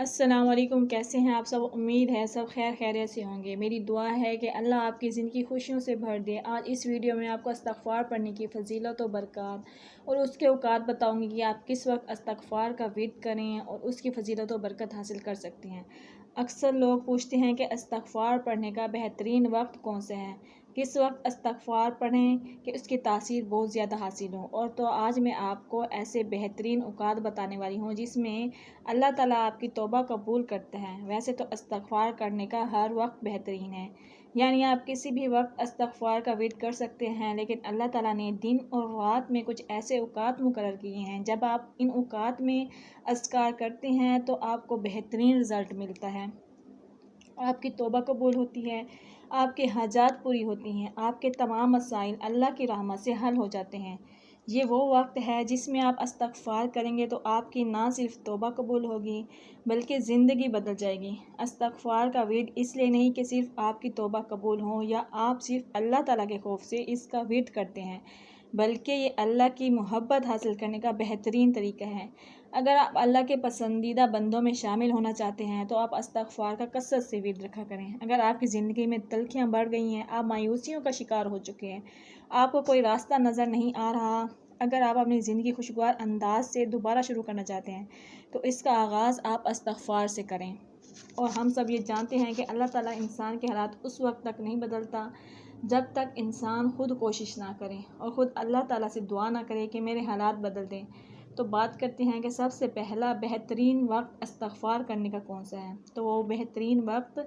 السلام علیکم، کیسے ہیں آپ سب؟ امید ہے سب خیر خیریت سے ہوں گے۔ میری دعا ہے کہ اللہ آپ کی زندگی خوشیوں سے بھر دے۔ آج اس ویڈیو میں آپ کو استغفار پڑھنے کی فضیلت و برکات اور اس کے اوقات بتاؤں گی کہ آپ کس وقت استغفار کا ورد کریں اور اس کی فضیلت و برکت حاصل کر سکتے ہیں۔ اکثر لوگ پوچھتے ہیں کہ استغفار پڑھنے کا بہترین وقت کون سا ہے، کس وقت استغفار پڑھیں کہ اس کی تاثیر بہت زیادہ حاصل ہو۔ اور تو آج میں آپ کو ایسے بہترین اوقات بتانے والی ہوں جس میں اللہ تعالیٰ آپ کی توبہ قبول کرتا ہے۔ ویسے تو استغفار کرنے کا ہر وقت بہترین ہے، یعنی آپ کسی بھی وقت استغفار کا ورد کر سکتے ہیں، لیکن اللہ تعالیٰ نے دن اور رات میں کچھ ایسے اوقات مقرر کیے ہیں جب آپ ان اوقات میں اذکار کرتے ہیں تو آپ کو بہترین رزلٹ ملتا ہے، آپ کی توبہ قبول ہوتی ہے، آپ کے حاجات پوری ہوتی ہیں، آپ کے تمام مسائل اللہ کی رحمت سے حل ہو جاتے ہیں۔ یہ وہ وقت ہے جس میں آپ استغفار کریں گے تو آپ کی نہ صرف توبہ قبول ہوگی بلکہ زندگی بدل جائے گی۔ استغفار کا ورد اس لیے نہیں کہ صرف آپ کی توبہ قبول ہوں یا آپ صرف اللہ تعالیٰ کے خوف سے اس کا ورد کرتے ہیں، بلکہ یہ اللہ کی محبت حاصل کرنے کا بہترین طریقہ ہے۔ اگر آپ اللہ کے پسندیدہ بندوں میں شامل ہونا چاہتے ہیں تو آپ استغفار کا کثرت سے ورد رکھا کریں۔ اگر آپ کی زندگی میں تلخیاں بڑھ گئی ہیں، آپ مایوسیوں کا شکار ہو چکے ہیں، آپ کو کوئی راستہ نظر نہیں آ رہا، اگر آپ اپنی زندگی خوشگوار انداز سے دوبارہ شروع کرنا چاہتے ہیں تو اس کا آغاز آپ استغفار سے کریں۔ اور ہم سب یہ جانتے ہیں کہ اللہ تعالیٰ انسان کے حالات اس وقت تک نہیں بدلتا جب تک انسان خود کوشش نہ کرے اور خود اللہ تعالیٰ سے دعا نہ کرے کہ میرے حالات بدل دیں۔ تو بات کرتے ہیں کہ سب سے پہلا بہترین وقت استغفار کرنے کا کون سا ہے، تو وہ بہترین وقت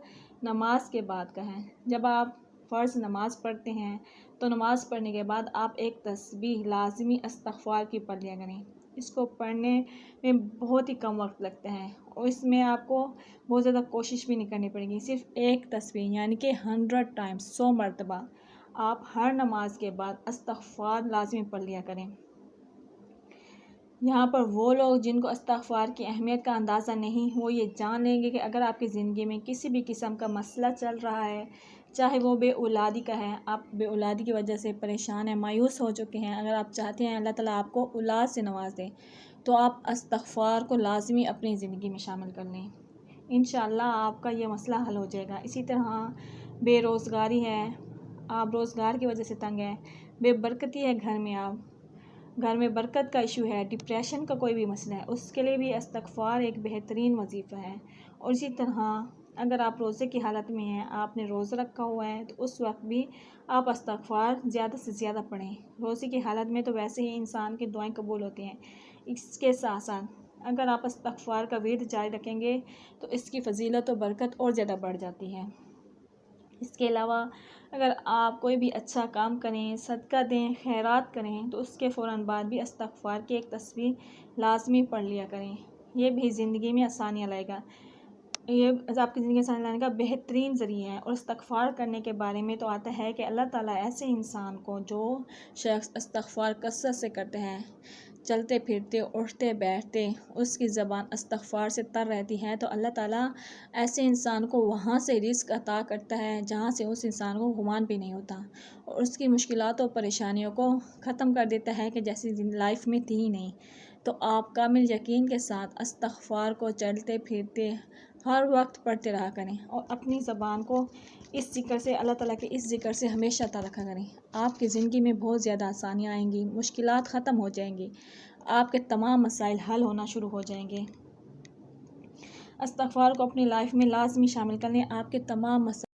نماز کے بعد کا ہے۔ جب آپ فرض نماز پڑھتے ہیں تو نماز پڑھنے کے بعد آپ ایک تسبیح لازمی استغفار کی پڑھ لیا کریں۔ اس کو پڑھنے میں بہت ہی کم وقت لگتا ہے اور اس میں آپ کو بہت زیادہ کوشش بھی نہیں کرنی پڑے گی، صرف ایک تسبیح یعنی کہ 100 ٹائمز 100 مرتبہ آپ ہر نماز کے بعد استغفار لازمی پڑھ لیا کریں۔ یہاں پر وہ لوگ جن کو استغفار کی اہمیت کا اندازہ نہیں، وہ یہ جان لیں گے کہ اگر آپ کی زندگی میں کسی بھی قسم کا مسئلہ چل رہا ہے، چاہے وہ بے اولادی کا ہے، آپ بے اولادی کی وجہ سے پریشان ہیں، مایوس ہو چکے ہیں، اگر آپ چاہتے ہیں اللہ تعالیٰ آپ کو اولاد سے نواز دے تو آپ استغفار کو لازمی اپنی زندگی میں شامل کر لیں، انشاءاللہ آپ کا یہ مسئلہ حل ہو جائے گا۔ اسی طرح بے روزگاری ہے، آپ روزگار کی وجہ سے تنگ ہیں، بے برکتی ہے گھر میں برکت کا ایشو ہے، ڈپریشن کا کوئی بھی مسئلہ ہے، اس کے لیے بھی استغفار ایک بہترین وظیفہ ہے۔ اور اسی طرح اگر آپ روزے کی حالت میں ہیں، آپ نے روزہ رکھا ہوا ہے تو اس وقت بھی آپ استغفار زیادہ سے زیادہ پڑھیں۔ روزے کی حالت میں تو ویسے ہی انسان کی دعائیں قبول ہوتی ہیں، اس کے ساتھ ساتھ اگر آپ استغفار کا ورد جاری رکھیں گے تو اس کی فضیلت و برکت اور زیادہ بڑھ جاتی ہے۔ اس کے علاوہ اگر آپ کوئی بھی اچھا کام کریں، صدقہ دیں، خیرات کریں تو اس کے فوراً بعد بھی استغفار کی ایک تسبیح لازمی پڑھ لیا کریں، یہ بھی زندگی میں آسانیاں لائے گا، یہ آپ کی زندگی آسانی لانے کا بہترین ذریعہ ہے۔ اور استغفار کرنے کے بارے میں تو آتا ہے کہ اللہ تعالیٰ ایسے انسان کو جو شخص استغفار کثرت سے کرتے ہیں، چلتے پھرتے اٹھتے بیٹھتے اس کی زبان استغفار سے تر رہتی ہے، تو اللہ تعالیٰ ایسے انسان کو وہاں سے رزق عطا کرتا ہے جہاں سے اس انسان کو گمان بھی نہیں ہوتا، اور اس کی مشکلات و پریشانیوں کو ختم کر دیتا ہے کہ جیسی لائف میں تھی ہی نہیں۔ تو آپ کامل یقین کے ساتھ استغفار کو چلتے پھرتے ہر وقت پڑھتے رہا کریں اور اپنی زبان کو اس ذکر سے، اللہ تعالیٰ کے اس ذکر سے ہمیشہ عطا رکھا کریں۔ آپ کی زندگی میں بہت زیادہ آسانیاں آئیں گی، مشکلات ختم ہو جائیں گی، آپ کے تمام مسائل حل ہونا شروع ہو جائیں گے۔ استغفار کو اپنی لائف میں لازمی شامل کر لیں، آپ کے تمام مسائل